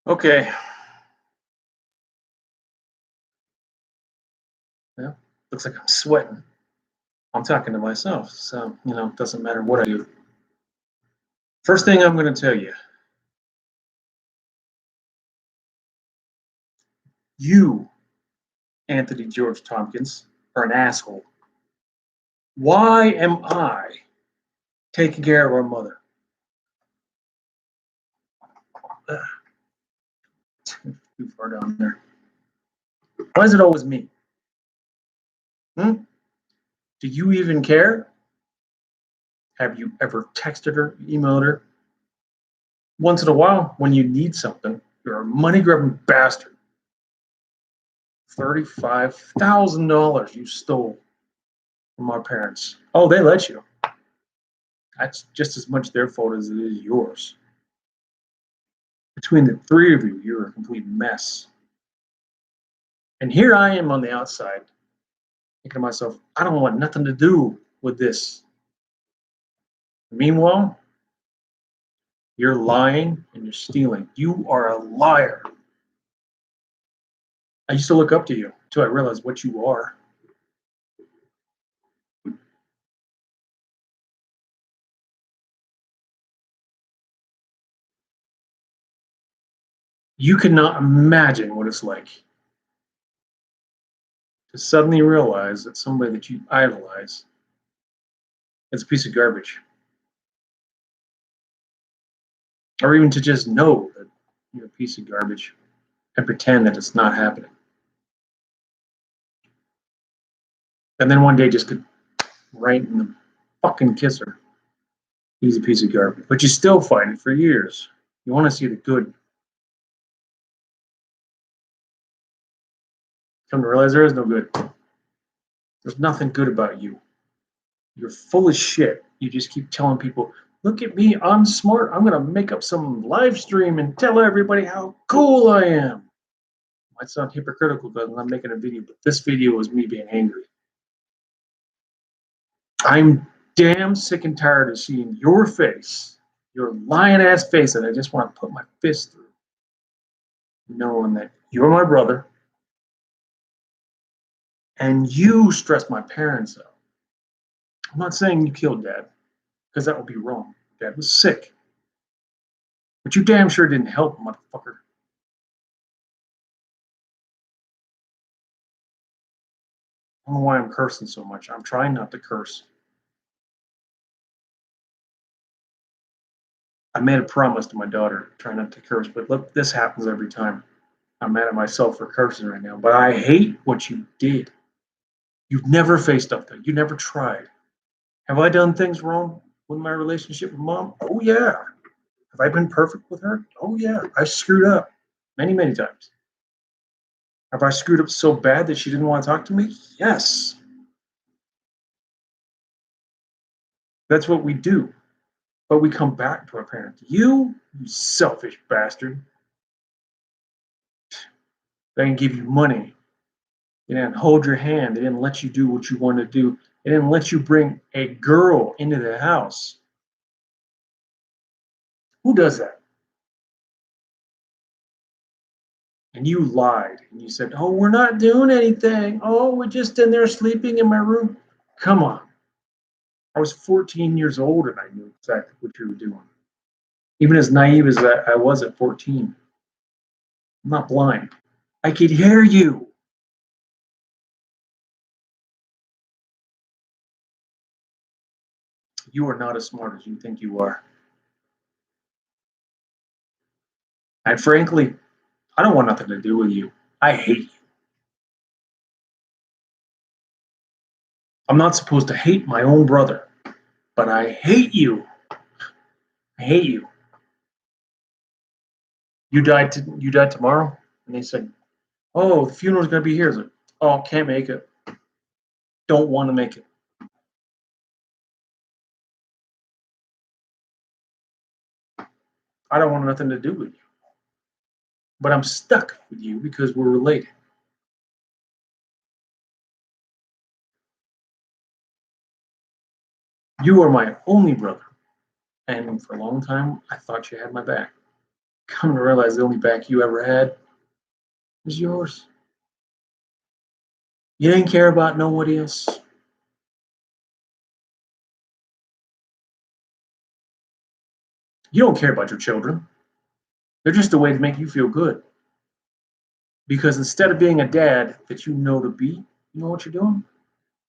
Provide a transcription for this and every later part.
Okay. Yeah. Looks like I'm sweating. I'm talking to myself, so it doesn't matter what I do. First thing I'm going to tell you, you, Anthony George Tompkins, are an asshole. Why am I taking care of our mother? Too far down there. Why is it always me? Hmm? Do you even care? Have you ever texted her, emailed her? Once in a while, when you need something, you're a money grubbing bastard. $35,000 you stole from our parents. Oh, they let you. That's just as much their fault as it is yours. Between the three of you, you're a complete mess. And here I am on the outside, thinking to myself, I don't want nothing to do with this. Meanwhile, you're lying and you're stealing. You are a liar. I used to look up to you until I realized what you are. You cannot imagine what it's like to suddenly realize that somebody that you idolize is a piece of garbage. Or even to just know that you're a piece of garbage and pretend that it's not happening. And then one day just could right in the fucking kisser. He's a piece of garbage. But you still fight it for years. You want to see the good. Come to realize there is no good. There's nothing good about you. You're full of shit. You just keep telling people, look at me, I'm smart. I'm going to make up some live stream and tell everybody how cool I am. Might sound hypocritical because I'm making a video, but this video is me being angry. I'm damn sick and tired of seeing your face, your lying ass face that I just want to put my fist through, knowing that you're my brother and you stressed my parents out. I'm not saying you killed Dad, because that would be wrong. Dad was sick. But you damn sure didn't help, motherfucker. I don't know why I'm cursing so much. I'm trying not to curse. I made a promise to my daughter, try not to curse, but look, this happens every time. I'm mad at myself for cursing right now, but I hate what you did. You've never faced up to it. You never tried. Have I done things wrong with my relationship with Mom? Oh, yeah. Have I been perfect with her? Oh, yeah. I screwed up many, many times. Have I screwed up so bad that she didn't want to talk to me? Yes. That's what we do. But we come back to our parents. You selfish bastard. They didn't give you money. They didn't hold your hand. They didn't let you do what you wanted to do. They didn't let you bring a girl into the house. Who does that? And you lied and you said, oh, we're not doing anything. Oh, we're just in there sleeping in my room. Come on. I was 14 years old and I knew exactly what you were doing. Even as naive as I was at 14, I'm not blind. I could hear you. You are not as smart as you think you are. And frankly, I don't want nothing to do with you. I hate you. I'm not supposed to hate my own brother, but I hate you. I hate you. You died tomorrow? And they said, oh, the funeral's gonna be here. I like, oh, can't make it. Don't want to make it. I don't want nothing to do with you. But I'm stuck with you because we're related. You are my only brother. And for a long time, I thought you had my back. Come to realize the only back you ever had was yours. You didn't care about nobody else. You don't care about your children. They're just a way to make you feel good. Because instead of being a dad that you know to be, you know what you're doing?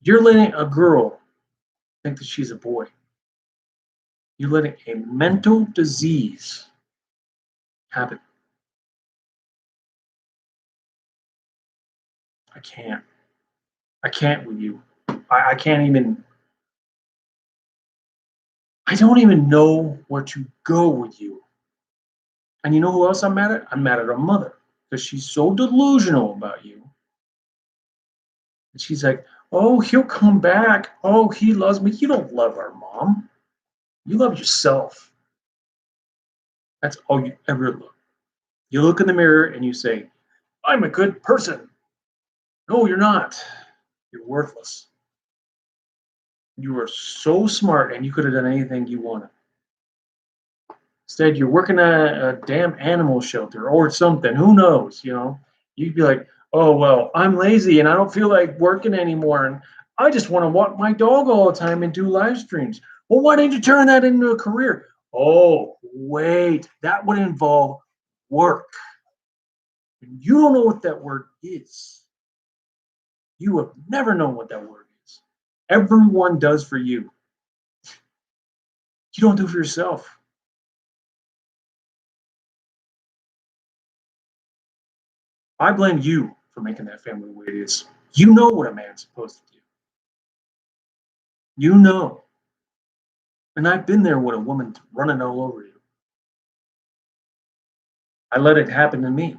You're letting a girl think that she's a boy. You're letting a mental disease happen. I can't. I can't with you. I can't even. I don't even know where to go with you. And you know who else I'm mad at? I'm mad at her mother because she's so delusional about you. And she's like, oh, he'll come back. Oh, he loves me. You don't love our mom. You love yourself. That's all you ever look. You look in the mirror and you say, I'm a good person. No, you're not. You're worthless. You are so smart and you could have done anything you wanted. Instead, you're working at a damn animal shelter or something. Who knows? You'd be like, oh, well, I'm lazy and I don't feel like working anymore. And I just want to walk my dog all the time and do live streams. Well, why didn't you turn that into a career? Oh, wait, that would involve work. And you don't know what that word is. You have never known what that word is. Everyone does for you. You don't do for yourself. I blame you for making that family the way it is. You know what a man's supposed to do. You know. And I've been there with a woman running all over you. I let it happen to me.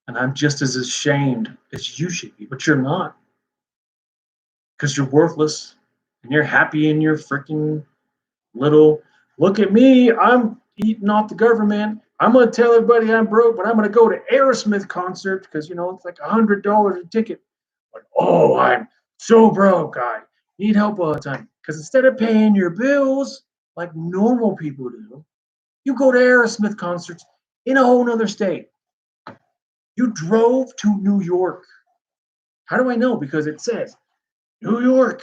And I'm just as ashamed as you should be, but you're not. Because you're worthless and you're happy in your freaking little look at me. I'm eating off the government. I'm going to tell everybody I'm broke, but I'm going to go to Aerosmith concert because, it's like $100 a ticket. But, oh, I'm so broke. I need help all the time. Because instead of paying your bills like normal people do, you go to Aerosmith concerts in a whole nother state. You drove to New York. How do I know? Because it says New York,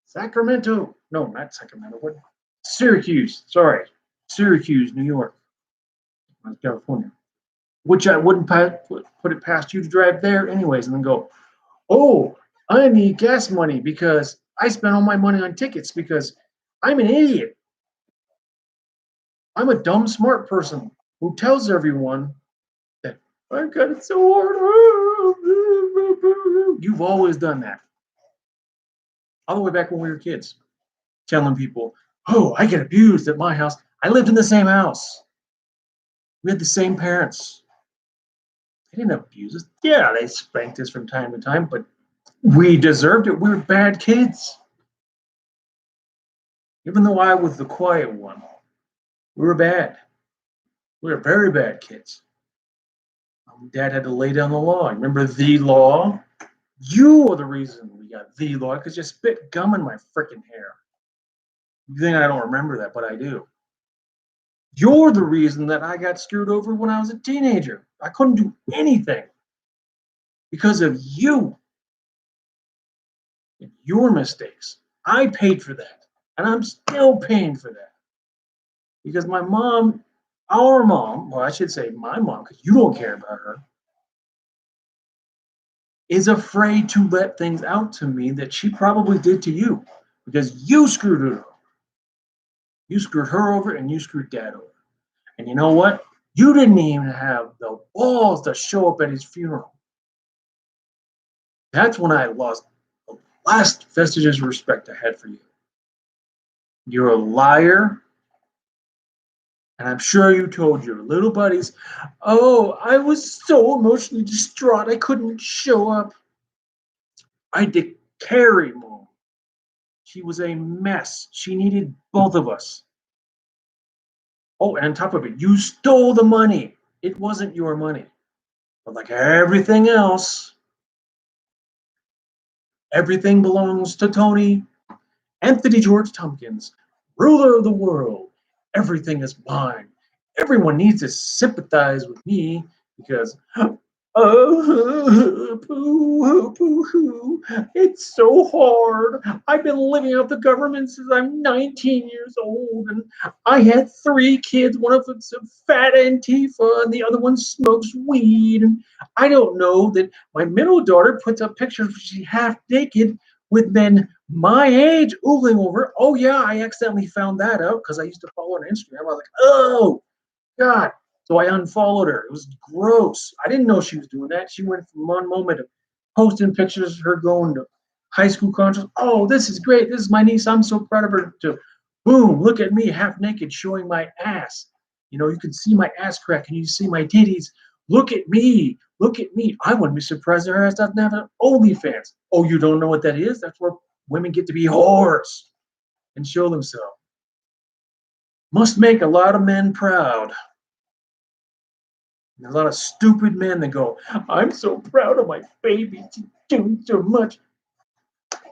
Sacramento. No, not Sacramento. What? Syracuse. Sorry. Syracuse, New York, California. Which I wouldn't put it past you to drive there anyways and then go, oh, I need gas money because I spent all my money on tickets because I'm an idiot. I'm a dumb, smart person who tells everyone that I've got it so hard. You've always done that. All the way back when we were kids, telling people, oh, I get abused at my house. I lived in the same house. We had the same parents. They didn't abuse us. Yeah, they spanked us from time to time, but we deserved it. We were bad kids. Even though I was the quiet one, we were bad. We were very bad kids. Dad had to lay down the law. Remember the law? You are the reason we got the law because you spit gum in my freaking hair. You think I don't remember that, but I do. You're the reason that I got screwed over when I was a teenager. I couldn't do anything because of you and your mistakes. I paid for that, and I'm still paying for that because my mom, our mom, well, I should say my mom, because you don't care about her, is afraid to let things out to me that she probably did to you because you screwed her over. You screwed her over and you screwed dad over. And you know what? You didn't even have the balls to show up at his funeral. That's when I lost the last vestiges of respect I had for you. You're a liar. And I'm sure you told your little buddies, oh, I was so emotionally distraught I couldn't show up. I did carry mom. She was a mess. She needed both of us. Oh, and on top of it, you stole the money. It wasn't your money. But like everything else, everything belongs to Tony Anthony George Tompkins, ruler of the world. Everything is mine. Everyone needs to sympathize with me because oh, boo-hoo, it's so hard. I've been living off the government since I'm 19 years old, and I had 3 kids. One of them's a fat Antifa, and the other one smokes weed. And I don't know that my middle daughter puts up pictures where she's half naked with men my age oogling over. Oh yeah, I accidentally found that out because I used to follow her on Instagram. I was like, oh God. So I unfollowed her. It was gross. I didn't know she was doing that. She went from one moment of posting pictures of her going to high school concerts. Oh, this is great. This is my niece. I'm so proud of her. To boom, look at me half naked showing my ass. You know, you can see my ass crack and you see my titties. Look at me. Look at me. I wouldn't be surprised if her ass doesn't have an OnlyFans. Oh, you don't know what that is? That's where women get to be whores and show themselves. Must make a lot of men proud. There's a lot of stupid men that go, I'm so proud of my baby. She's doing so much.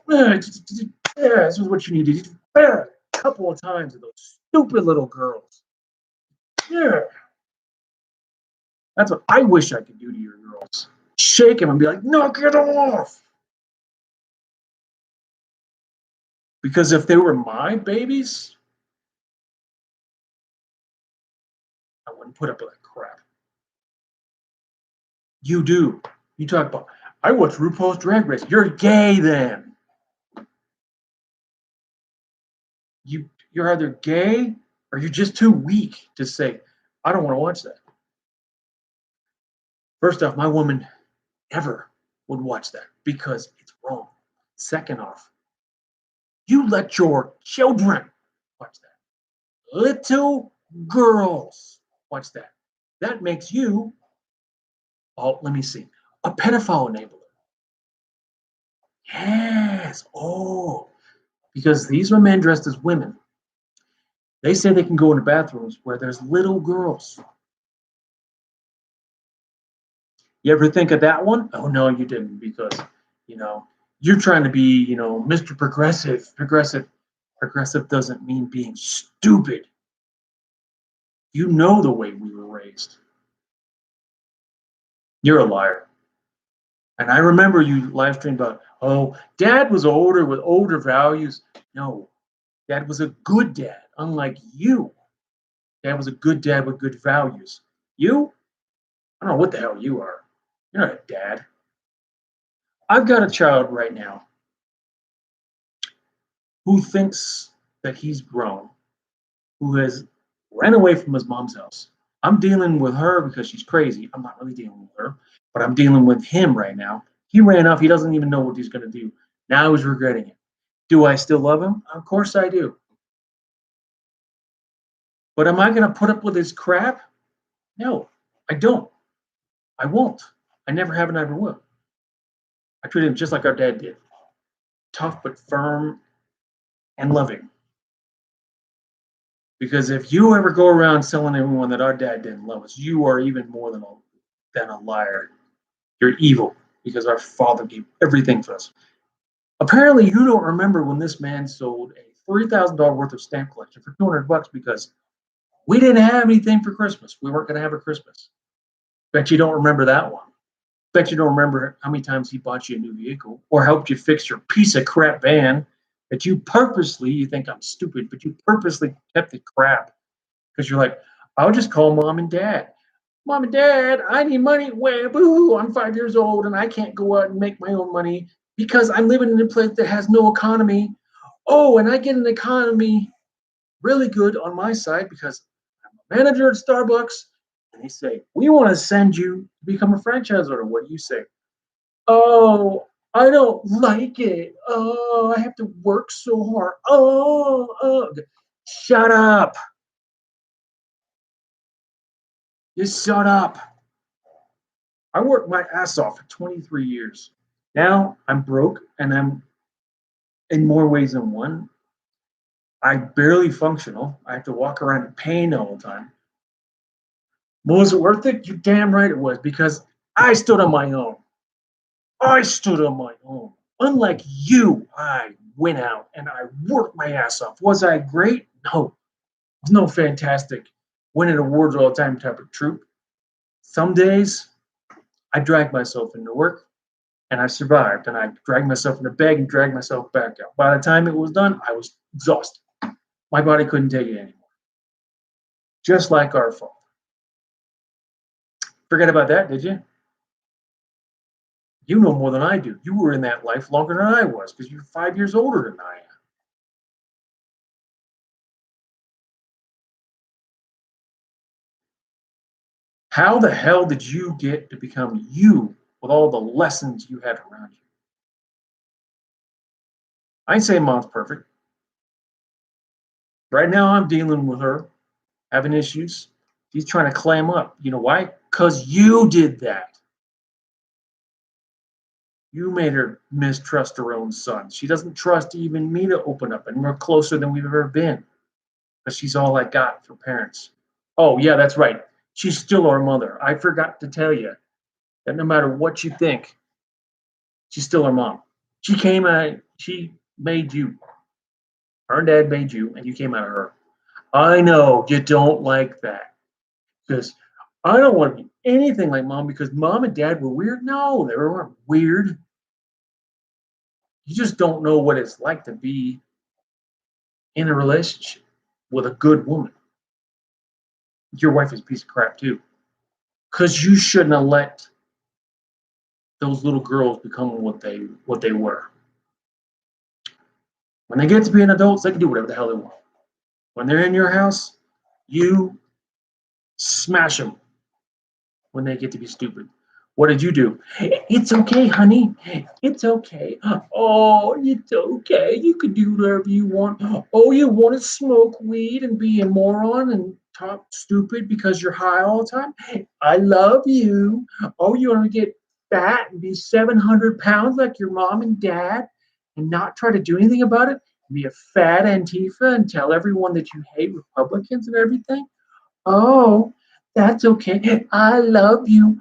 Yeah, this is what you need to do. A couple of times with those stupid little girls. Yeah, that's what I wish I could do to your girls. Shake them and be like, knock it off. Because if they were my babies, I wouldn't put up with that crap. You do. You talk about, I watch RuPaul's Drag Race. You're gay then. You're either gay or you're just too weak to say, I don't want to watch that. First off, my woman never would watch that because it's wrong. Second off, you let your children watch that. Little girls watch that. That makes you, oh, let me see, a pedophile enabler. Yes. Oh, because these are men dressed as women. They say they can go into bathrooms where there's little girls. You ever think of that one? Oh no, you didn't, because you know you're trying to be, Mr. Progressive. Progressive doesn't mean being stupid. You know the way we were raised. You're a liar. And I remember you live streamed about, oh, dad was older with older values. No, dad was a good dad, unlike you. Dad was a good dad with good values. You, I don't know what the hell you are. You're not a dad. I've got a child right now who thinks that he's grown, who has ran away from his mom's house. I'm dealing with her because she's crazy. I'm not really dealing with her, but I'm dealing with him right now. He ran off. He doesn't even know what he's going to do. Now he's regretting it. Do I still love him? Of course I do. But am I going to put up with his crap? No, I don't. I won't. I never have and never will. I treat him just like our dad did. Tough but firm and loving. Because if you ever go around telling everyone that our dad didn't love us, you are even more than a liar. You're evil because our father gave everything for us. Apparently, you don't remember when this man sold a $3,000 worth of stamp collection for $200 because we didn't have anything for Christmas. We weren't going to have a Christmas. Bet you don't remember that one. Bet you don't remember how many times he bought you a new vehicle or helped you fix your piece of crap van that you think I'm stupid, but you purposely kept it crap because you're like, I'll just call mom and dad. Mom and dad, I need money. Well, boo, I'm 5 years old and I can't go out and make my own money because I'm living in a place that has no economy. Oh, and I get an economy really good on my side because I'm a manager at Starbucks. And they say, we want to send you to become a franchise owner. What do you say? Oh, I don't like it. Oh, I have to work so hard. Oh. Shut up. Just shut up. I worked my ass off for 23 years. Now I'm broke and I'm in more ways than one. I'm barely functional. I have to walk around in pain all the time. Was it worth it? You damn right it was because I stood on my own. I stood on my own. Unlike you, I went out and I worked my ass off. Was I great? No. No fantastic winning awards all the time type of troop. Some days I dragged myself into work and I survived, and I dragged myself in the bag and dragged myself back out. By the time it was done, I was exhausted. My body couldn't take it anymore. Just like our father. Forget about that, did you? You know more than I do. You were in that life longer than I was because you're 5 years older than I am. How the hell did you get to become you with all the lessons you had around you? I ain't saying mom's perfect. Right now, I'm dealing with her, having issues. She's trying to clam up. You know why? Because you did that. You made her mistrust her own son. She doesn't trust even me to open up, and we're closer than we've ever been because she's all I got for parents. Oh, yeah, that's right. She's still our mother. I forgot to tell you that no matter what you think, she's still our mom. She made you. Her dad made you, and you came out of her. I know you don't like that because I don't want to be anything like mom because mom and dad were weird. No, they weren't weird. You just don't know what it's like to be in a relationship with a good woman. Your wife is a piece of crap too, because you shouldn't have let those little girls become what they were. When they get to being adults, they can do whatever the hell they want. When they're in your house, you smash them when they get to be stupid. What did you do? It's okay, honey. It's okay. Oh, it's okay. You can do whatever you want. Oh, you want to smoke weed and be a moron and talk stupid because you're high all the time? I love you. Oh, you want to get fat and be 700 pounds like your mom and dad and not try to do anything about it? Be a fat Antifa and tell everyone that you hate Republicans and everything? Oh, that's okay. I love you.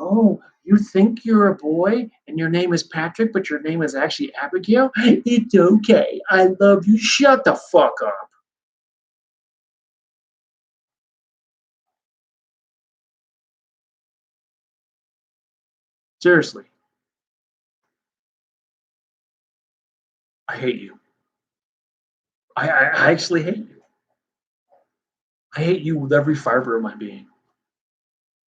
Oh, you think you're a boy and your name is Patrick, but your name is actually Abigail? It's okay. I love you. Shut the fuck up. Seriously, I hate you. I actually hate you. I hate you with every fiber of my being.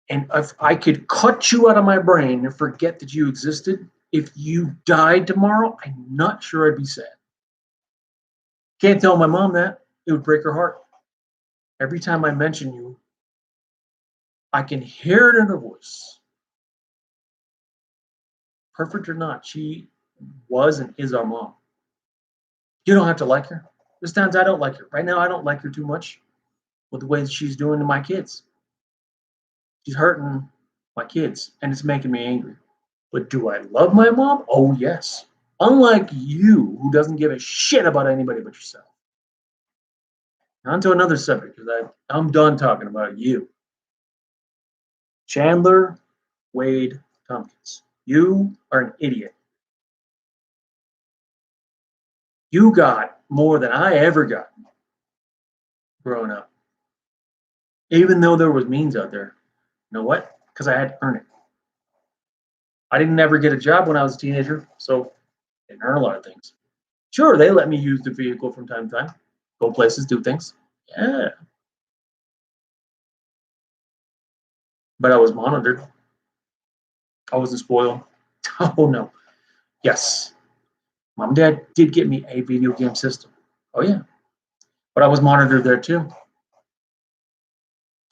And if I could cut you out of my brain and forget that you existed, if you died tomorrow, I'm not sure I'd be sad. Can't tell my mom that. It would break her heart. Every time I mention you, I can hear it in her voice. Perfect or not, she was and is our mom. You don't have to like her. There's times I don't like her. Right now, I don't like her too much with the way that she's doing to my kids. She's hurting my kids, and it's making me angry. But do I love my mom? Oh, yes. Unlike you, who doesn't give a shit about anybody but yourself. On to another subject, because I'm done talking about you. Chandler Wade Tompkins. You are an idiot. You got more than I ever got growing up. Even though there was means out there. You know what? Because I had to earn it. I didn't ever get a job when I was a teenager, so I didn't earn a lot of things. Sure, they let me use the vehicle from time to time, go places, do things. Yeah, but I was monitored. I wasn't spoiled. Oh no. Yes, mom and dad did get me a video game system. Oh yeah, but I was monitored there too.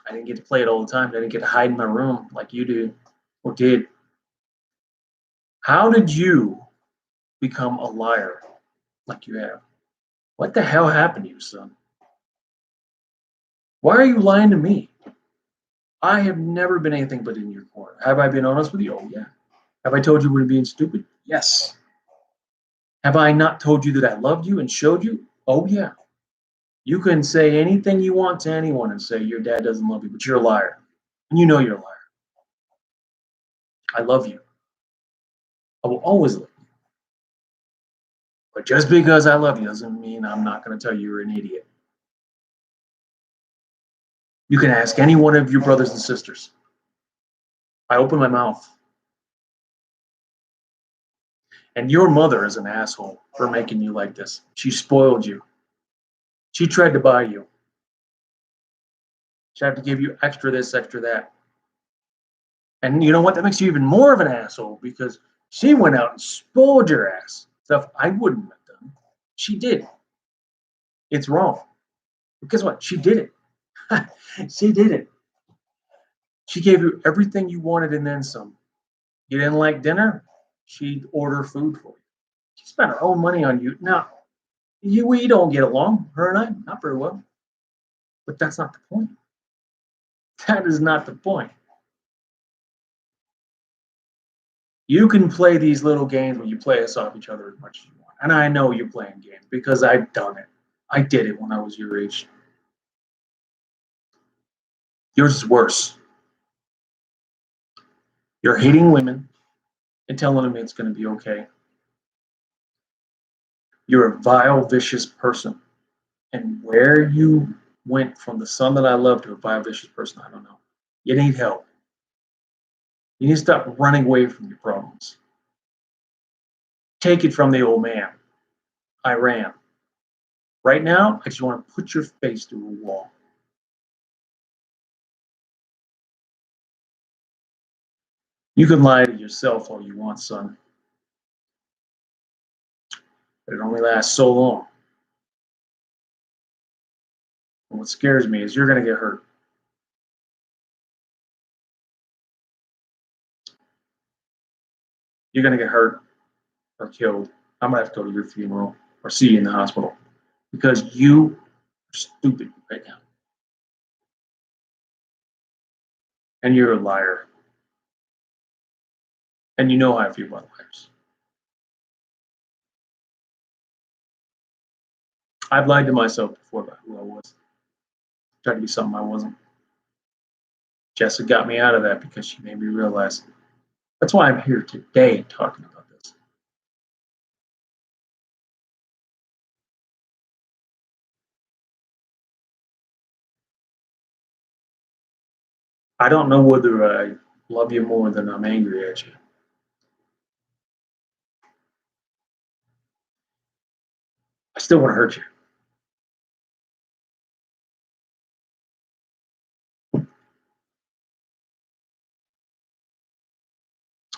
I didn't get to play it all the time. I didn't get to hide in my room like you do or did. How did you become a liar like you have? What the hell happened to you, son? Why are you lying to me? I have never been anything but in your corner. Have I been honest with you? Oh, yeah. Have I told you we're being stupid? Yes. Have I not told you that I loved you and showed you? Oh, yeah. You can say anything you want to anyone and say your dad doesn't love you, but you're a liar. And you know you're a liar. I love you. I will always love you. But just because I love you doesn't mean I'm not going to tell you you're an idiot. You can ask any one of your brothers and sisters. I open my mouth. And your mother is an asshole for making you like this. She spoiled you. She tried to buy you. She had to give you extra this, extra that. And you know what? That makes you even more of an asshole because she went out and spoiled your ass. Stuff I wouldn't have done. She did. It's wrong. But guess what? She did it. She did it. She gave you everything you wanted and then some. You didn't like dinner? She'd order food for you. She spent her own money on you. Now, we don't get along, her and I, not very well. But that's not the point. That is not the point. You can play these little games where you play us off each other as much as you want. And I know you're playing games because I've done it. I did it when I was your age. Yours is worse. You're hating women and telling them it's going to be okay. You're a vile, vicious person. And where you went from the son that I love to a vile, vicious person, I don't know. You need help. You need to stop running away from your problems. Take it from the old man. I ran. Right now, I just want to put your face through a wall. You can lie to yourself all you want, son. But it only lasts so long. And what scares me is you're going to get hurt. You're going to get hurt or killed. I'm going to have to go to your funeral or see you in the hospital because you are stupid right now. And you're a liar. And you know how I feel about liars. I've lied to myself before about who I was. Tried to be something I wasn't. Jessica got me out of that because she made me realize. That's why I'm here today talking about this. I don't know whether I love you more than I'm angry at you. I still want to hurt you.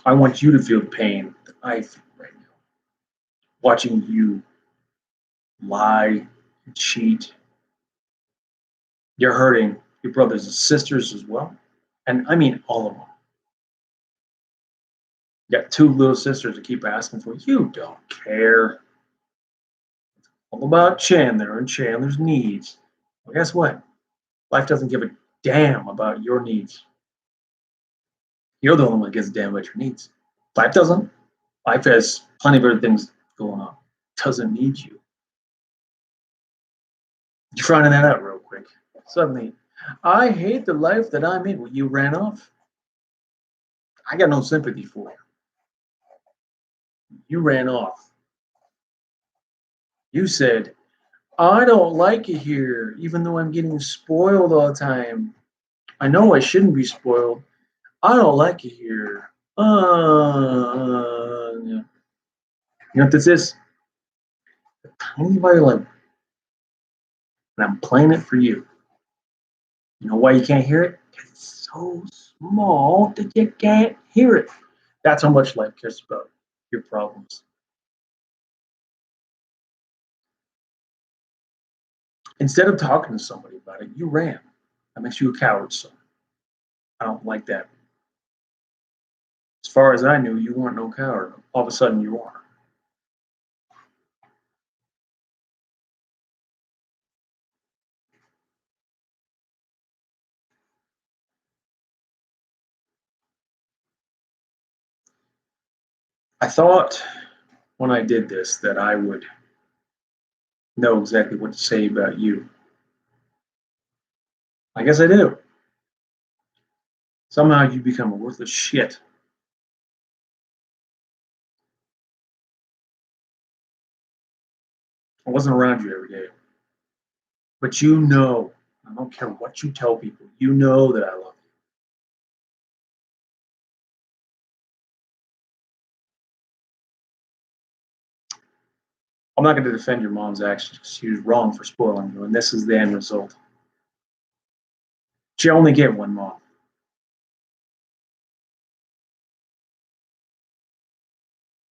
I want you to feel the pain that I feel right now. Watching you lie and cheat. You're hurting your brothers and sisters as well. And I mean all of them. You got two little sisters that keep asking for you. Don't care. It's all about Chandler and Chandler's needs. Well, guess what? Life doesn't give a damn about your needs. You're the only one that gives a damn about your needs. Life doesn't. Life has plenty of other things going on. It doesn't need you. You're finding that out real quick. Suddenly, I hate the life that I'm in. Well, you ran off. I got no sympathy for you. You ran off. You said, I don't like it here, even though I'm getting spoiled all the time. I know I shouldn't be spoiled. I don't like it here. You know what this is? A tiny violin. And I'm playing it for you. You know why you can't hear it? Because it's so small that you can't hear it. That's how much life cares about your problems. Instead of talking to somebody about it, you ran. That makes you a coward, son. I don't like that. As far as I knew, you weren't no coward. All of a sudden, you are. I thought when I did this that I would know exactly what to say about you. I guess I do. Somehow you become a worthless shit. I wasn't around you every day. But you know I don't care what you tell people. You know that I love you. I'm not going to defend your mom's actions because she was wrong for spoiling you, and this is the end result. You only get one mom.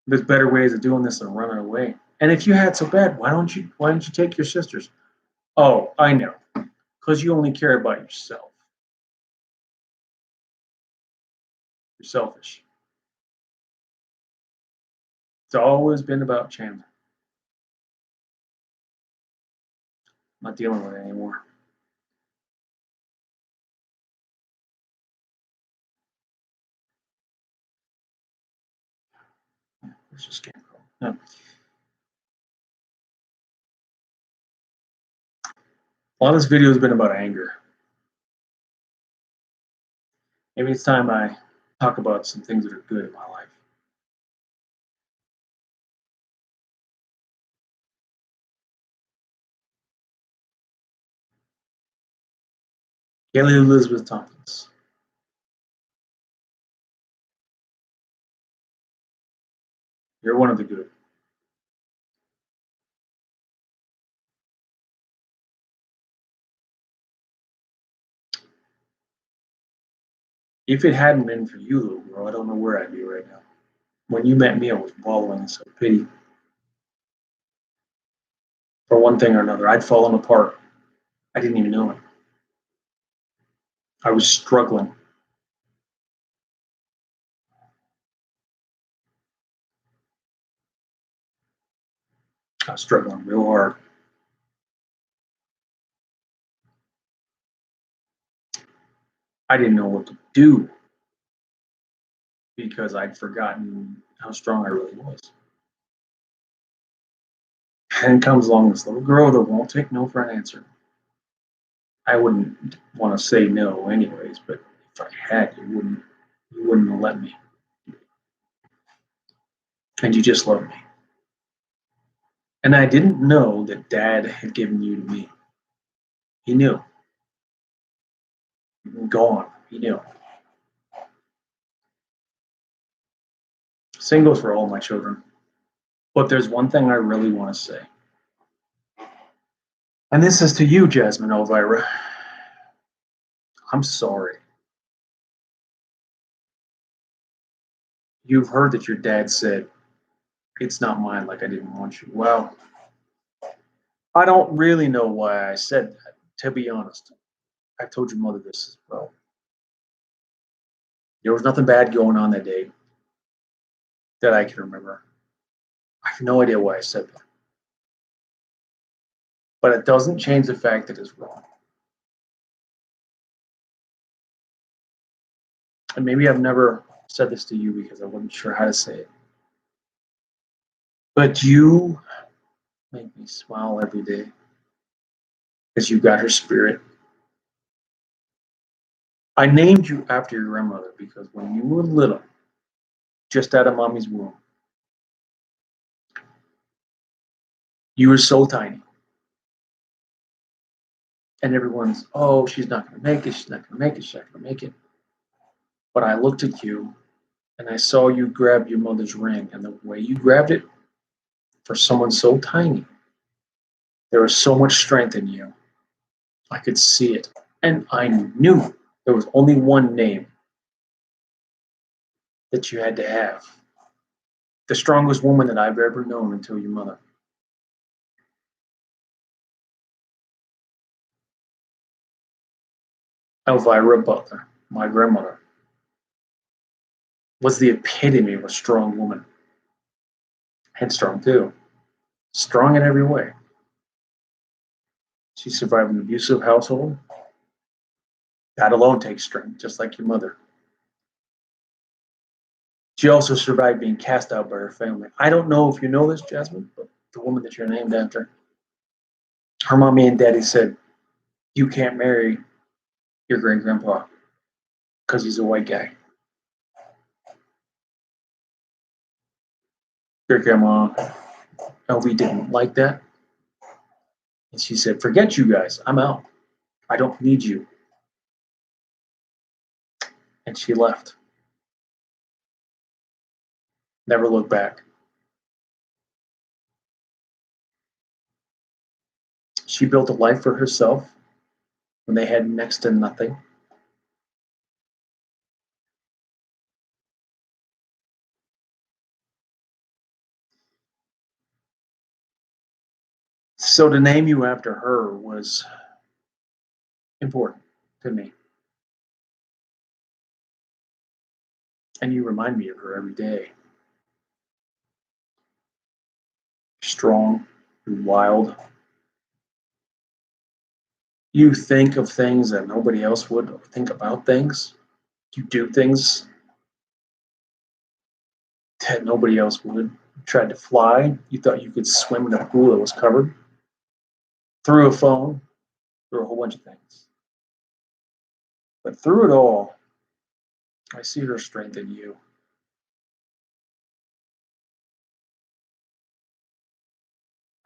There's better ways of doing this than running away. And if you had so bad, why don't you take your sisters? Oh, I know. Because you only care about yourself. You're selfish. It's always been about Chandler. I'm not dealing with it anymore. Let's just get no. A lot of this video has been about anger. Maybe it's time I talk about some things that are good in my life. Kelly Elizabeth Tompkins. You're one of the good. If it hadn't been for you, little girl, I don't know where I'd be right now. When you met me, I was wallowing in self pity. For one thing or another, I'd fallen apart. I didn't even know it. I was struggling. I was struggling real hard. I didn't know what to do because I'd forgotten how strong I really was. And comes along this little girl that won't take no for an answer. I wouldn't want to say no anyways, but if I had, you wouldn't have let me. And you just love me. And I didn't know that Dad had given you to me. He knew. Gone. He knew. Same goes for all my children. But there's one thing I really want to say. And this is to you, Jasmine Elvira. I'm sorry. You've heard that your dad said, it's not mine like I didn't want you. Well, I don't really know why I said that, to be honest. I told your mother this as well. There was nothing bad going on that day that I can remember. I have no idea why I said that. But it doesn't change the fact that it's wrong. And maybe I've never said this to you because I wasn't sure how to say it. But you make me smile every day because you got her spirit. I named you after your grandmother because when you were little, just out of mommy's womb, you were so tiny. And everyone's, oh, she's not going to make it. She's not going to make it. She's not going to make it. But I looked at you and I saw you grab your mother's ring. And the way you grabbed it, for someone so tiny, there was so much strength in you. I could see it. And I knew there was only one name that you had to have. The strongest woman that I've ever known until your mother. Elvira Butler, my grandmother, was the epitome of a strong woman. Headstrong, too. Strong in every way. She survived an abusive household. That alone takes strength, just like your mother. She also survived being cast out by her family. I don't know if you know this, Jasmine, but the woman that you're named after, her mommy and daddy said, you can't marry your great grandpa because he's a white guy. Great grandma LV didn't like that. And she said, forget you guys, I'm out. I don't need you. And she left. Never looked back. She built a life for herself when they had next to nothing. So to name you after her was important to me. And you remind me of her every day. Strong and wild. You think of things that nobody else would think about things. You do things that nobody else would. You tried to fly. You thought you could swim in a pool that was covered. Through a phone. Through a whole bunch of things. But through it all, I see her strength in you.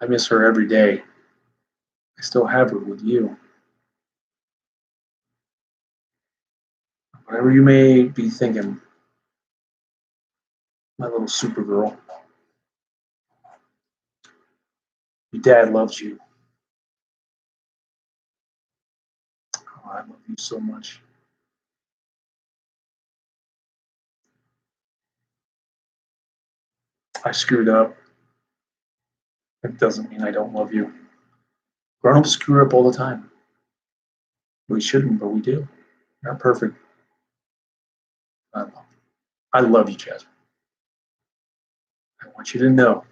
I miss her every day. I still have her with you. Whatever you may be thinking, my little Supergirl, your dad loves you. Oh, I love you so much. I screwed up. It doesn't mean I don't love you. Grown-ups screw up all the time. We shouldn't, but we do. Not perfect. I love you, Jasmine. I want you to know.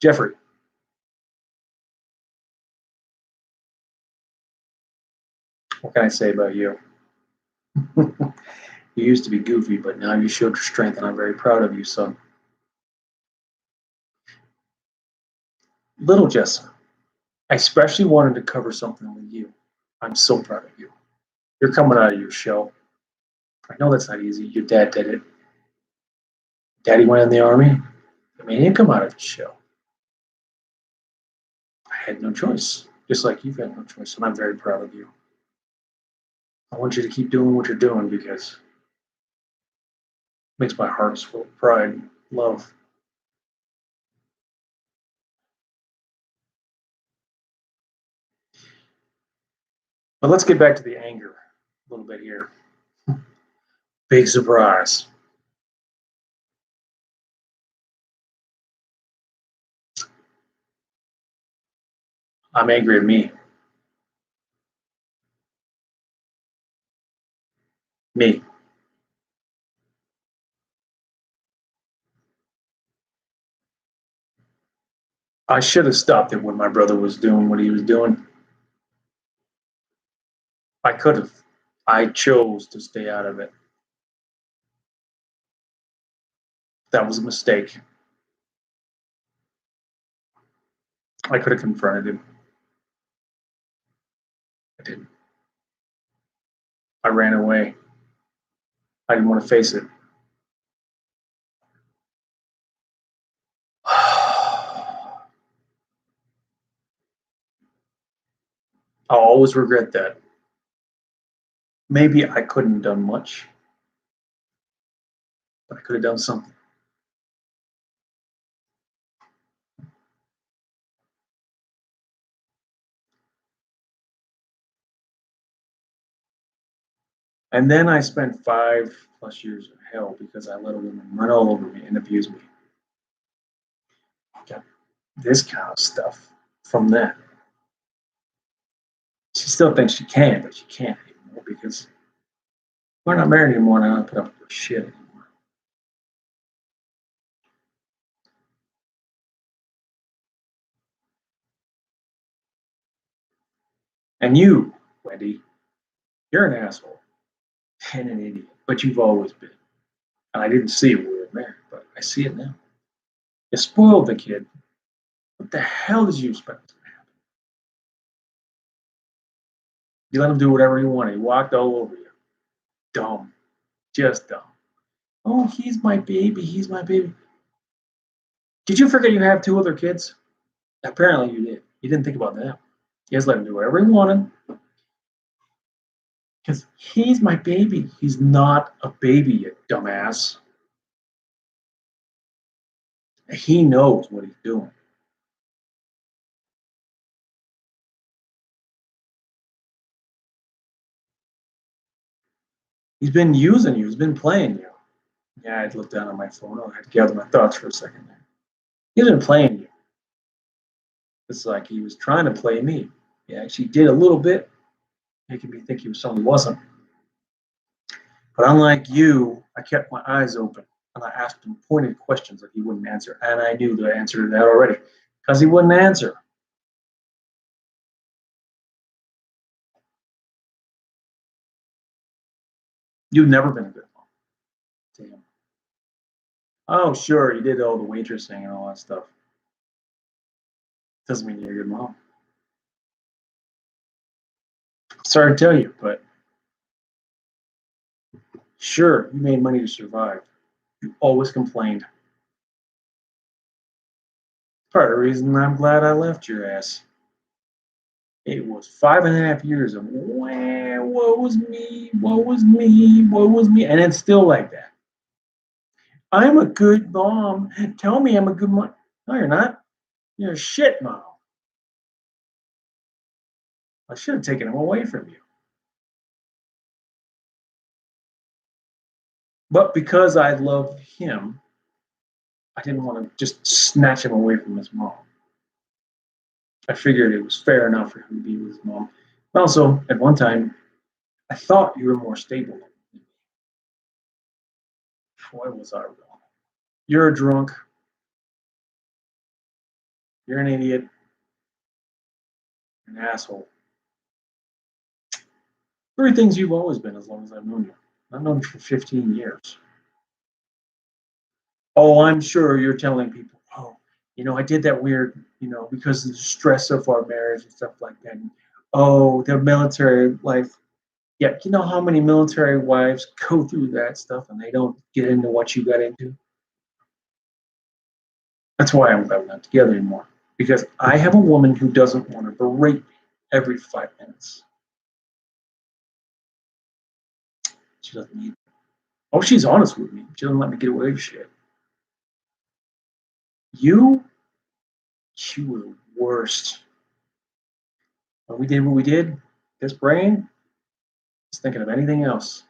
Jeffrey, what can I say about you? You used to be goofy, but now you showed your strength, and I'm very proud of you, son. Little Jess, I especially wanted to cover something with you. I'm so proud of you. You're coming out of your shell. I know that's not easy. Your dad did it. Daddy went in the army. I mean, he didn't come out of his shell. I had no choice, just like you've had no choice, and I'm very proud of you. I want you to keep doing what you're doing because it makes my heart full of pride and love. But let's get back to the anger a little bit here. Big surprise. I'm angry at me. Me. I should have stopped it when my brother was doing what he was doing. I could have. I chose to stay out of it. That was a mistake. I could have confronted him. I didn't. I ran away. I didn't want to face it. I'll always regret that. Maybe I couldn't have done much, but I could have done something. And then I spent 5+ years of hell because I let a woman run all over me and abuse me. Got this kind of stuff from that. She still thinks she can, but she can't anymore because we're not married anymore and I don't put up with her shit anymore. And you, Wendy, you're an asshole and an idiot, but you've always been. And I didn't see it when we were married, but I see it now. You spoiled the kid. What the hell did you expect to happen? You let him do whatever he wanted. He walked all over you. Dumb. Just dumb. Oh, he's my baby. He's my baby. Did you forget you have two other kids? Apparently you did. You didn't think about that. You just let him do whatever he wanted because he's my baby. He's not a baby, you dumbass. He knows what he's doing. He's been using you. He's been playing you. Yeah, I'd look down on my phone. I had to gather my thoughts for a second there. He's been playing you. It's like he was trying to play me. He actually did a little bit, making me think he was someone he wasn't. But unlike you, I kept my eyes open and I asked him pointed questions that he wouldn't answer. And I knew the answer to that already because he wouldn't answer. You've never been a good mom. Damn. Oh, sure, you did all the waitressing and all that stuff. Doesn't mean you're a good mom. Sorry to tell you, but sure, you made money to survive. You always complained. Part of the reason I'm glad I left your ass. It was 5.5 years of wah, woe was me, woe was me, woe was me, and it's still like that. I'm a good mom. Tell me I'm a good mom. No, you're not. You're a shit mom. I should have taken him away from you. But because I loved him, I didn't want to just snatch him away from his mom. I figured it was fair enough for him to be with his mom. But also, at one time, I thought you were more stable. Boy, was I wrong. You're a drunk. You're an idiot. You're an asshole. Three things you've always been as long as I've known you. I've known you for 15 years. Oh, I'm sure you're telling people, oh, I did that weird, because of the stress of our marriage and stuff like that. And, oh, the military life. Yeah, you know how many military wives go through that stuff and they don't get into what you got into? That's why I'm glad we're not together anymore. Because I have a woman who doesn't want to berate me every 5 minutes. She doesn't need. Oh, she's honest with me. She doesn't let me get away with shit. You, you were the worst. When we did what we did, this brain is thinking of anything else.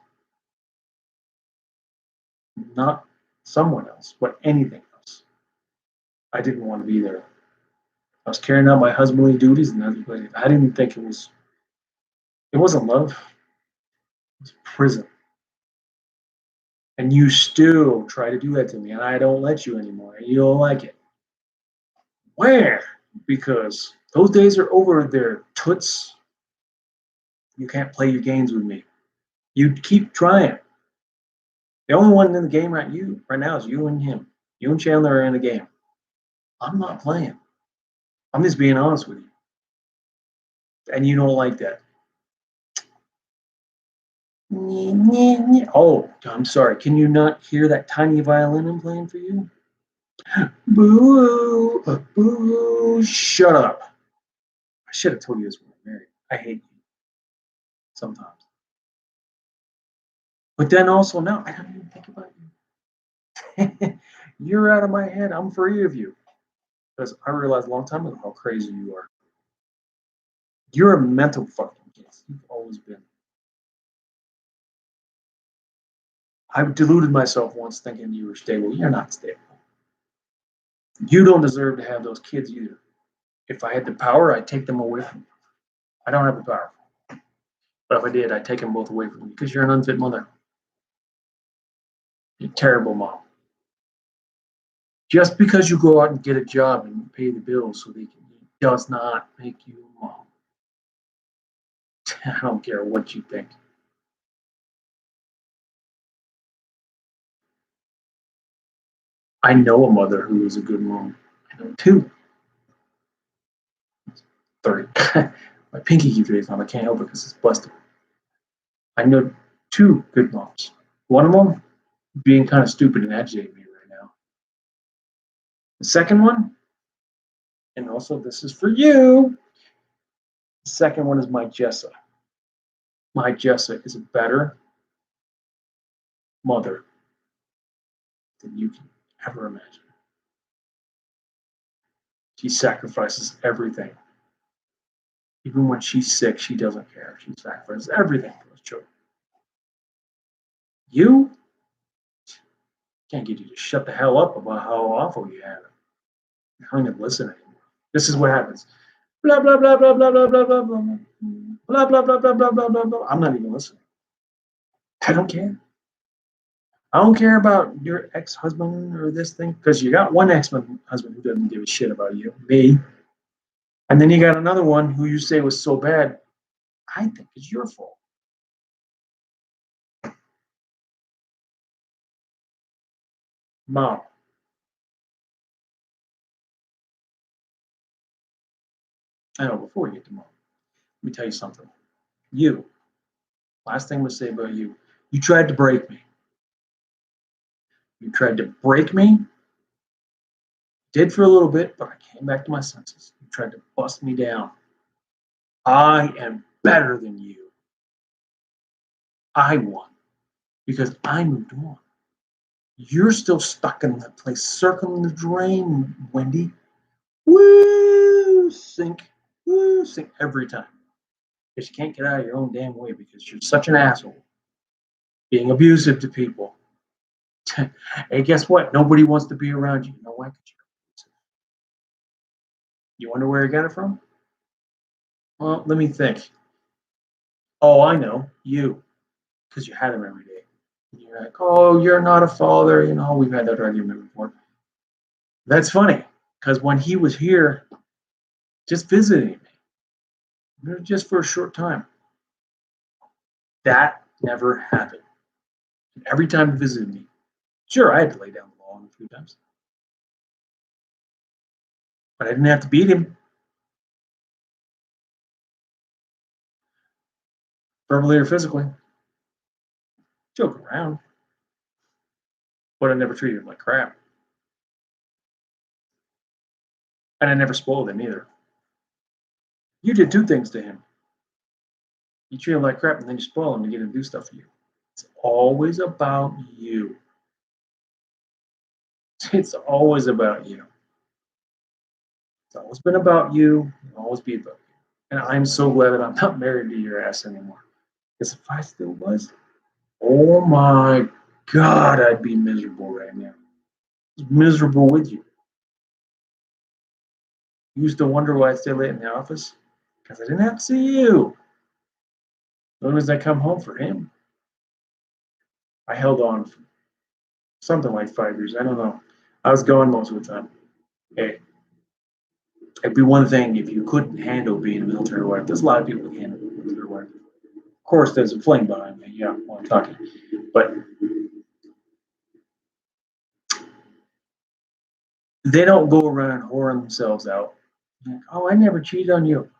Not someone else, but anything else. I didn't want to be there. I was carrying out my husbandly duties, and I didn't think it wasn't love, it was prison. And you still try to do that to me, and I don't let you anymore, and you don't like it. Where? Because those days are over there, toots. You can't play your games with me. You keep trying. The only one in the game right now is you and him. You and Chandler are in the game. I'm not playing. I'm just being honest with you. And you don't like that. Oh, I'm sorry. Can you not hear that tiny violin I'm playing for you? Boo, boo, shut up. I should have told you this when we're married. I hate you sometimes. But then also now, I don't even think about you. You're out of my head. I'm free of you. Because I realized a long time ago how crazy you are. You're a mental fucking case. You've always been. I deluded myself once thinking you were stable. You're not stable. You don't deserve to have those kids either. If I had the power, I'd take them away from you. I don't have the power. But if I did, I'd take them both away from you because you're an unfit mother. You're a terrible mom. Just because you go out and get a job and pay the bills so they can eat does not make you a mom. I don't care what you think. I know a mother who is a good mom. I know two. 30. My pinky keeps raising up. I can't help it because it's busted. I know two good moms. One of them being kind of stupid and agitating me right now. The second one, And also, this is for you. The second one is my Jessa. My Jessa is a better mother than you can ever imagine. She sacrifices everything. Even when she's sick, she doesn't care. She sacrifices everything for those children. You can't get you to shut the hell up about how awful you have it. I don't even listen anymore. This is what happens. Blah blah blah blah blah blah blah blah blah blah blah blah blah blah blah blah blah. I'm not even listening. I don't care. I don't care about your ex-husband or this thing because you got one ex-husband who doesn't give a shit about you, me, and then you got another one who you say was so bad. I think it's your fault. Mom, I know before you get to mom, let me tell you something. You, last thing I'm going to say about you, you tried to break me. You tried to break me, did for a little bit, but I came back to my senses. You tried to bust me down. I am better than you. I won because I moved on. You're still stuck in that place, circling the drain, Wendy. Woo, sink every time. Because you can't get out of your own damn way because you're such an asshole. Being abusive to people. Hey, guess what? Nobody wants to be around you. You know why? You wonder where I got it from? Well, let me think. Oh, I know. You. Because you had him every day. And you're like, oh, you're not a father. You know, we've had that argument before. That's funny. Because when he was here, just visiting me, just for a short time, that never happened. Every time he visited me, sure, I had to lay down the law a few times. But I didn't have to beat him. Verbally or physically. Joke around. But I never treated him like crap. And I never spoiled him either. You did two things to him. You treat him like crap and then you spoil him and get him to do stuff for you. It's always about you. It's always about you. It's always been about you. It'll always be about you. And I'm so glad that I'm not married to your ass anymore. Because if I still was, oh my God, I'd be miserable right now. Miserable with you. You used to wonder why I'd stay late in the office? Because I didn't have to see you. As long as I come home for him. I held on for something like 5 years. I don't know. I was gone most of the time. Hey, it'd be one thing if you couldn't handle being a military wife. There's a lot of people who handle being a military wife. Of course, there's a fling behind me. Yeah, while I'm talking. But they don't go around whoring themselves out. Like, oh, I never cheated on you.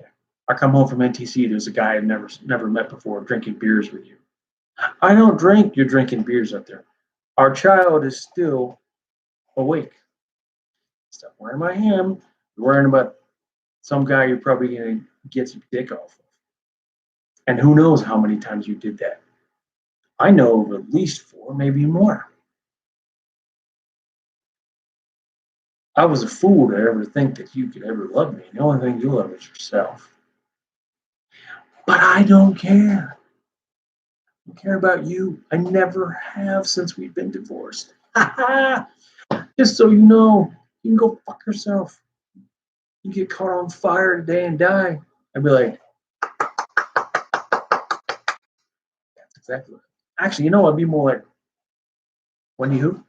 Okay. I come home from NTC. There's a guy I've never met before drinking beers with you. I don't drink. You're drinking beers up there. Our child is still awake. Stop worrying about him. You're worrying about some guy you're probably going to get some dick off of. And who knows how many times you did that. I know of at least 4, maybe more. I was a fool to ever think that you could ever love me. The only thing you love is yourself. But I don't care. I don't care about you. I never have since we've been divorced. Just so you know, you can go fuck yourself. You get caught on fire today and die. I'd be like, that's exactly what. Actually, you know, I'd be more like, Wendy who?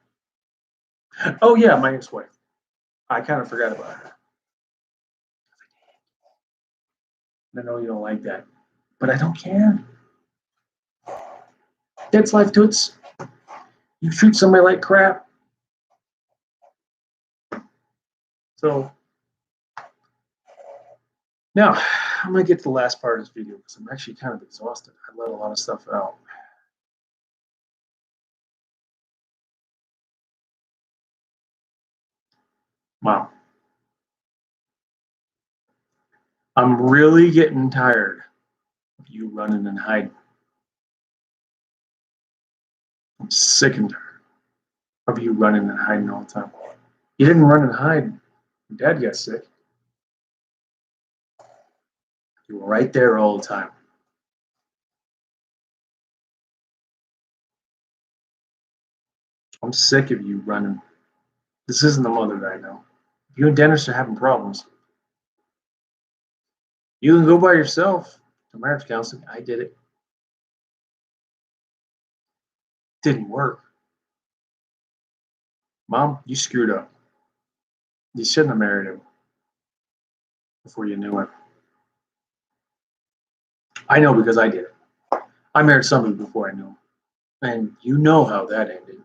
Oh yeah, my ex-wife. I kind of forgot about her. I know you don't like that, but I don't care. That's life, toots. You treat somebody like crap. So now I'm gonna get to the last part of this video because I'm actually kind of exhausted. I let a lot of stuff out. Wow. I'm really getting tired of you running and hiding. I'm sick and tired of you running and hiding all the time. You didn't run and hide. Your dad got sick. You were right there all the time. I'm sick of you running. This isn't the mother that I know. You and Dennis are having problems. You can go by yourself to marriage counseling. I did it. Didn't work. Mom, you screwed up. You shouldn't have married him before you knew him. I know because I did it. I married somebody before I knew him. And you know how that ended.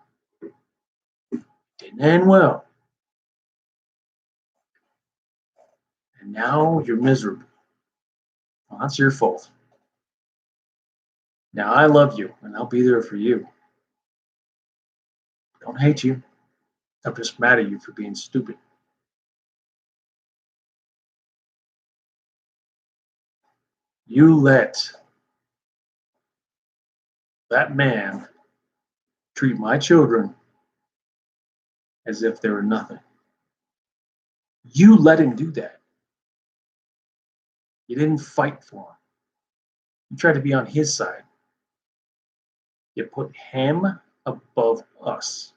Didn't end well. And now you're miserable. Well, that's your fault. Now I love you and I'll be there for you. Don't hate you. I'm just mad at you for being stupid. You let that man treat my children as if they were nothing. You let him do that. You didn't fight for him. You tried to be on his side. You put him above us.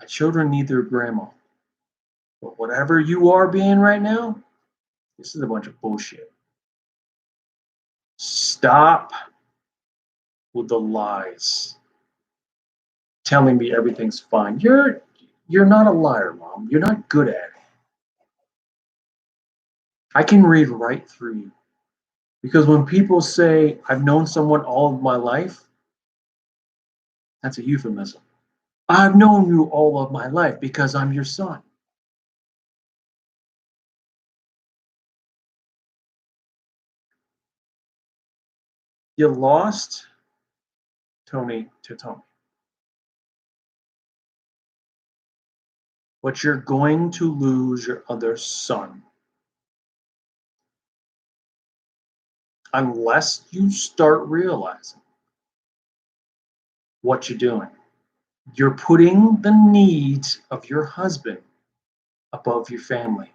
My children need their grandma. But whatever you are being right now, this is a bunch of bullshit. Stop with the lies. Telling me everything's fine. You're not a liar, Mom. You're not good at it. I can read right through you. Because when people say, I've known someone all of my life, that's a euphemism. I've known you all of my life because I'm your son. You lost Tony to Tony. But you're going to lose your other son. Unless you start realizing what you're doing. You're putting the needs of your husband above your family.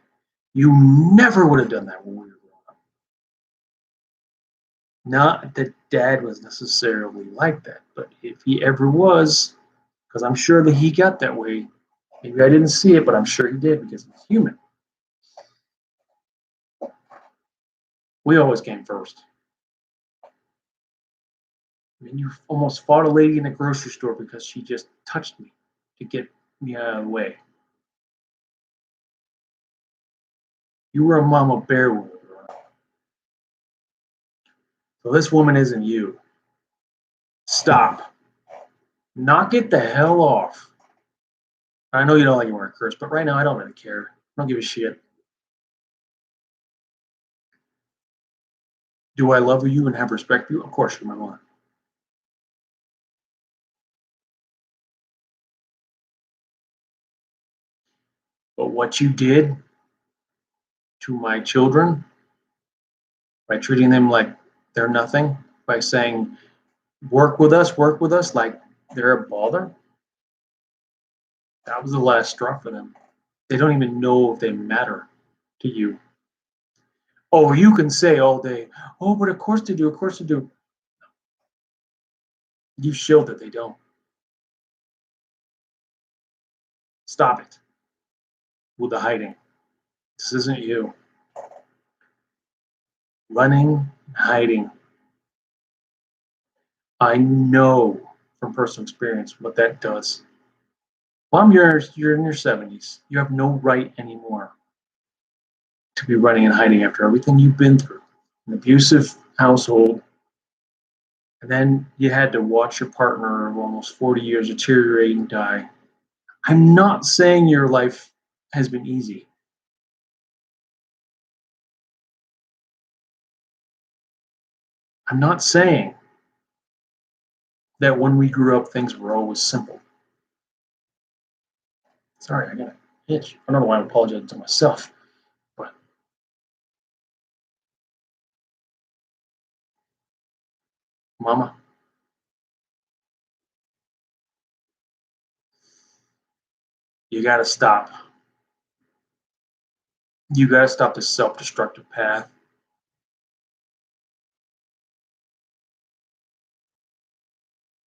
You never would have done that when we were growing up. Not that dad was necessarily like that, but if he ever was, because I'm sure that he got that way. Maybe I didn't see it, but I'm sure he did because he's human. We always came first. I mean, you almost fought a lady in the grocery store because she just touched me to get me out of the way. You were a mama bear when we were growing up. So this woman isn't you. Stop. Knock it the hell off. I know you don't like your word curse, but right now I don't really care. I don't give a shit. Do I love you and have respect for you? Of course, you're my mom. But what you did to my children by treating them like they're nothing, by saying, work with us, like they're a bother, that was the last straw for them. They don't even know if they matter to you. Oh, you can say all day, oh, but of course they do, of course they do. You showed that they don't. Stop it with the hiding. This isn't you. Running, hiding. I know from personal experience what that does. Mom, you're in your 70s. You have no right anymore to be running and hiding after everything you've been through. An abusive household, and then you had to watch your partner of almost 40 years deteriorate and die. I'm not saying your life has been easy. I'm not saying that when we grew up, things were always simple. Sorry, I got an itch. I don't know why I'm apologizing to myself, but Mama, you got to stop. You got to stop this self destructive path.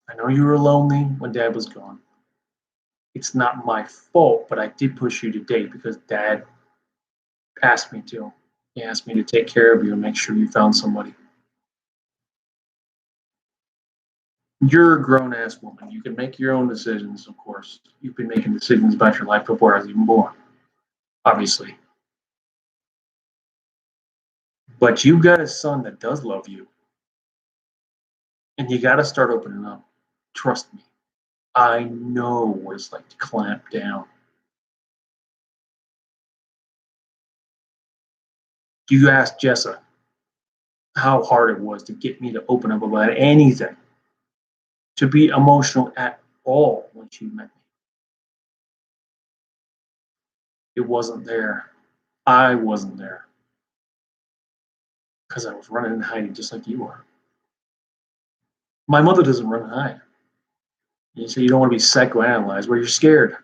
I know you were lonely when dad was gone. It's not my fault, but I did push you to date because dad asked me to. He asked me to take care of you and make sure you found somebody. You're a grown ass woman. You can make your own decisions, of course. You've been making decisions about your life before I was even born, obviously. But you got a son that does love you, and you got to start opening up. Trust me. I know what it's like to clamp down. You asked Jessa how hard it was to get me to open up about anything, to be emotional at all when she met me. It wasn't there. I wasn't there because I was running and hiding just like you are. My mother doesn't run and hide. You say you don't want to be psychoanalyzed where you're scared.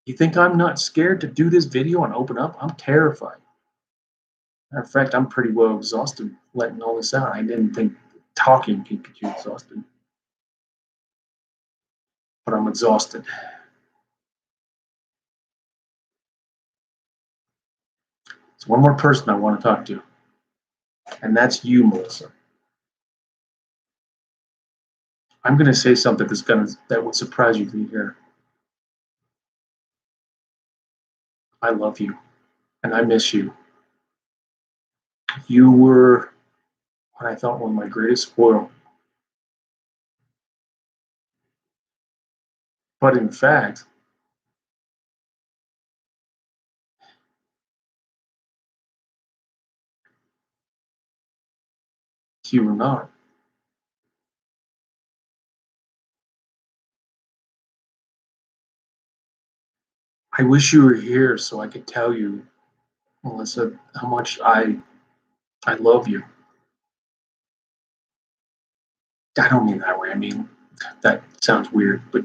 You think I'm not scared to do this video and open up? I'm terrified. Matter of fact, I'm pretty well exhausted letting all this out. I didn't think talking could get you exhausted, but I'm exhausted. There's one more person I want to talk to, and that's you, Melissa. I'm going to say something that would surprise you to hear. I love you, and I miss you. You were what I thought one of my greatest spoil, but in fact, you were not. I wish you were here so I could tell you, Melissa, how much I love you. I don't mean that way. I mean that sounds weird, but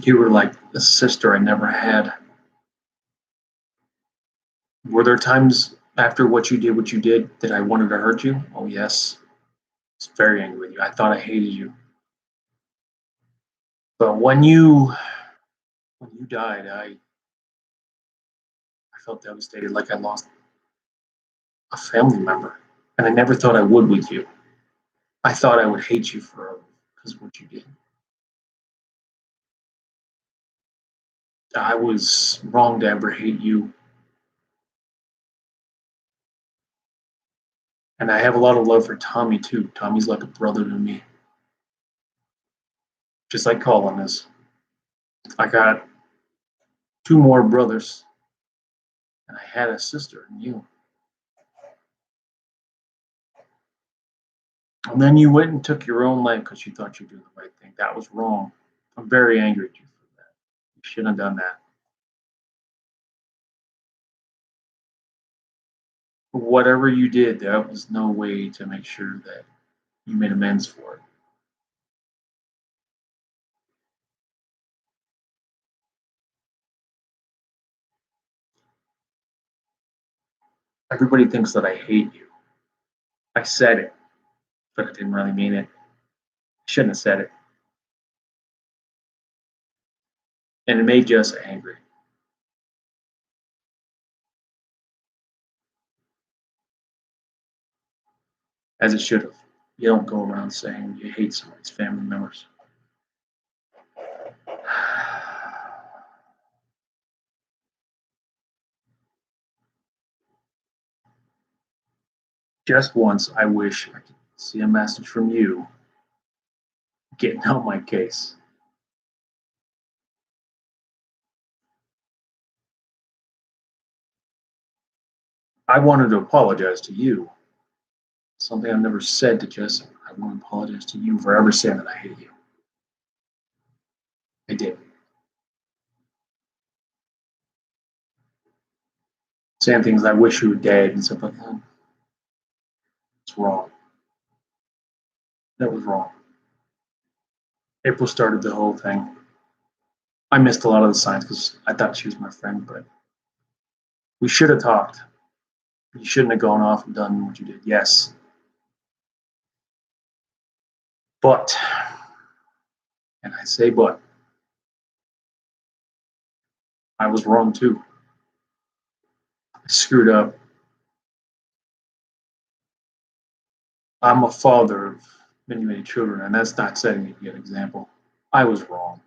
you were like a sister I never had. Were there times after what you did, that I wanted to hurt you? Oh yes. I was very angry with you. I thought I hated you. But when you died, I felt devastated, like I lost a family member. And I never thought I would with you. I thought I would hate you for because of what you did. I was wrong to ever hate you. And I have a lot of love for Tommy too. Tommy's like a brother to me. Just like Colin is. I got two more brothers, and I had a sister in you. And then you went and took your own life because you thought you were doing the right thing. That was wrong. I'm very angry at you for that. You shouldn't have done that. Whatever you did, there was no way to make sure that you made amends for it. Everybody thinks that I hate you. I said it, but I didn't really mean it. I shouldn't have said it. And it made Jess angry, as it should have. You don't go around saying you hate somebody's family members. Just once, I wish I could see a message from you getting out my case. I wanted to apologize to you. Something I've never said to Jessica. I want to apologize to you for ever saying that I hate you. I did. Saying things I wish you were dead and stuff like that. It's wrong. That was wrong. April started the whole thing. I missed a lot of the signs because I thought she was my friend, but we should have talked. You shouldn't have gone off and done what you did. Yes. But, and I say but, I was wrong too. I screwed up. I'm a father of many, many children, and that's not setting a good example. I was wrong.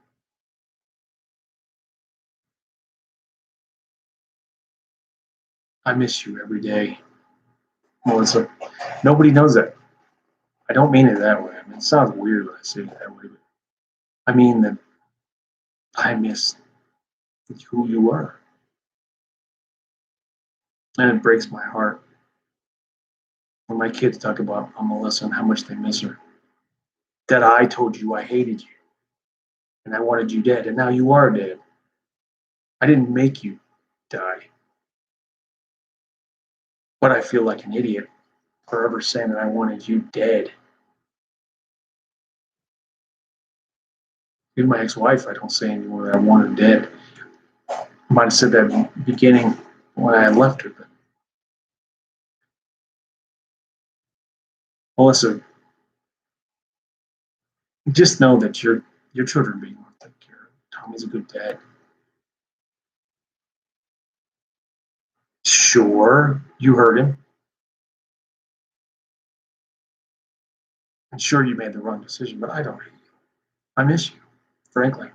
I miss you every day, Melissa. Nobody knows that. I don't mean it that way. I mean, it sounds weird when I say it that way, but I mean that I miss who you were. And it breaks my heart when my kids talk about Melissa and how much they miss her. That I told you I hated you and I wanted you dead, and now you are dead. I didn't make you die, but I feel like an idiot forever saying that I wanted you dead. Even my ex-wife, I don't say anymore that I want her dead. I might have said that in the beginning when I left her, but Melissa, just know that your children are being taken care of. Tommy's a good dad. Sure, you hurt him. And sure, you made the wrong decision, but I don't hate you. I miss you, frankly.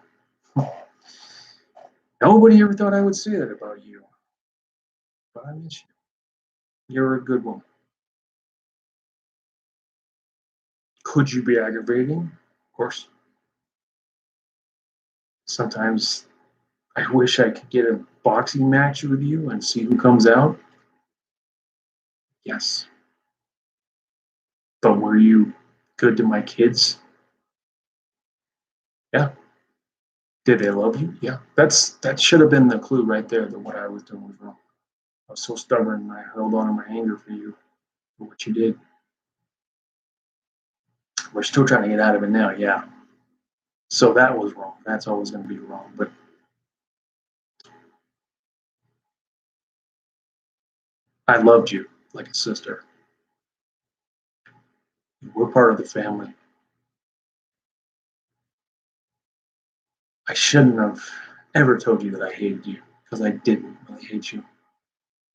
Nobody ever thought I would say that about you, but I miss you. You're a good woman. Could you be aggravating? Of course. Sometimes I wish I could get a boxing match with you and see who comes out. Yes. But were you good to my kids? Yeah. Did they love you? Yeah. That should have been the clue right there that what I was doing was wrong. I was so stubborn and I held on to my anger for you for what you did. We're still trying to get out of it now, yeah. So that was wrong. That's always going to be wrong. But I loved you like a sister. We're part of the family. I shouldn't have ever told you that I hated you because I didn't really hate you.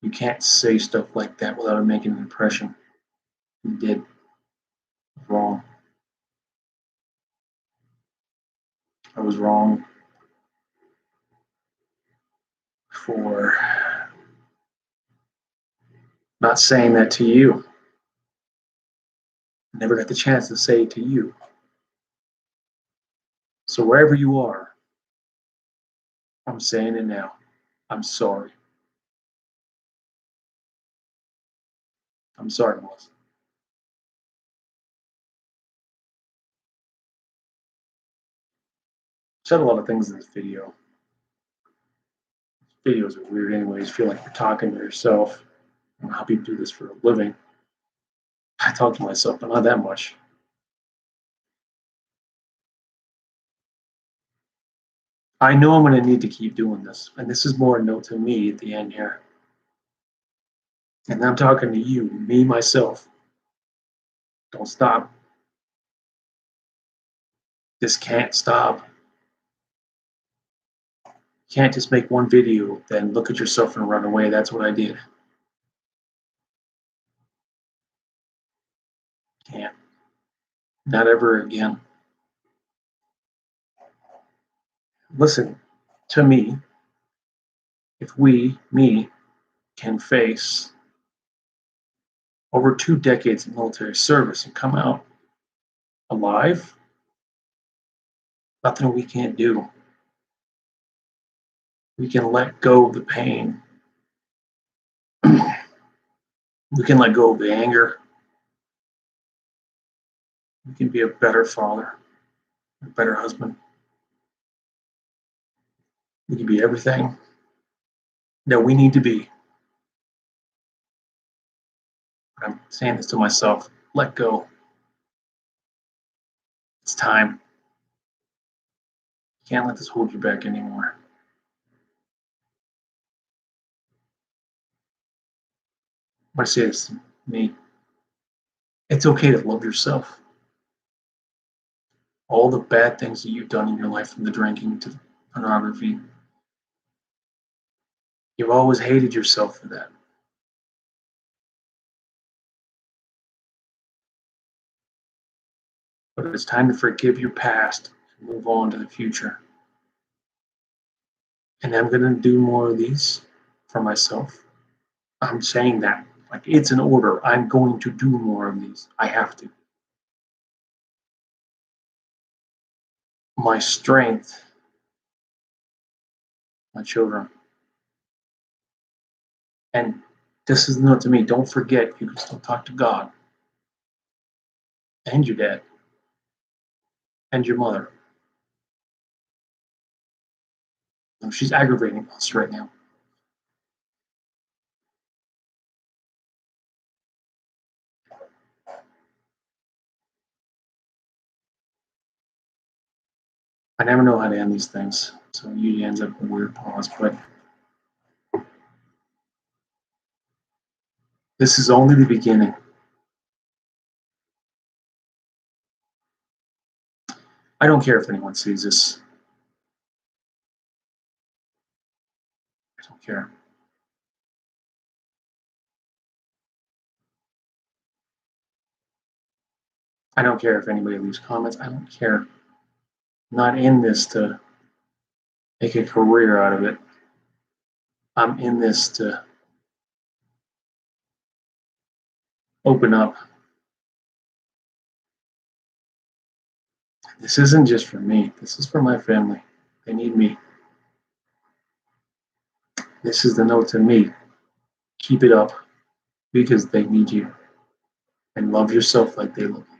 You can't say stuff like that without it making an impression. You did wrong. I was wrong for not saying that to you. I never got the chance to say it to you. So wherever you are, I'm saying it now. I'm sorry. I'm sorry, Melissa. Said a lot of things in this video. Videos are weird anyways. Feel like you're talking to yourself. I don't know how people do this for a living. I talk to myself, but not that much. I know I'm going to need to keep doing this. And this is more a note to me at the end here. And I'm talking to you, me, myself. Don't stop. This can't stop. You can't just make one video, then look at yourself and run away. That's what I did. Can't. Not ever again. Listen to me. If me, can face over 2 decades of military service and come out alive, nothing we can't do. We can let go of the pain. We can let go of the anger. We can be a better father, a better husband. We can be everything that we need to be. I'm saying this to myself. Let go. It's time. You can't let this hold you back anymore. I want to say this to me. It's okay to love yourself. All the bad things that you've done in your life, from the drinking to the pornography, you've always hated yourself for that. But it's time to forgive your past and move on to the future. And I'm going to do more of these for myself. I'm saying that like it's an order. I'm going to do more of these. I have to. My strength, my children. And this is not to me. Don't forget, you can still talk to God and your dad and your mother. She's aggravating us right now. I never know how to end these things, so it usually ends up a weird pause. But this is only the beginning. I don't care if anyone sees this. I don't care. I don't care if anybody leaves comments. I don't care. I'm not in this to make a career out of it. I'm in this to open up. This isn't just for me. This is for my family. They need me. This is the note to me. Keep it up because they need you. And love yourself like they love you.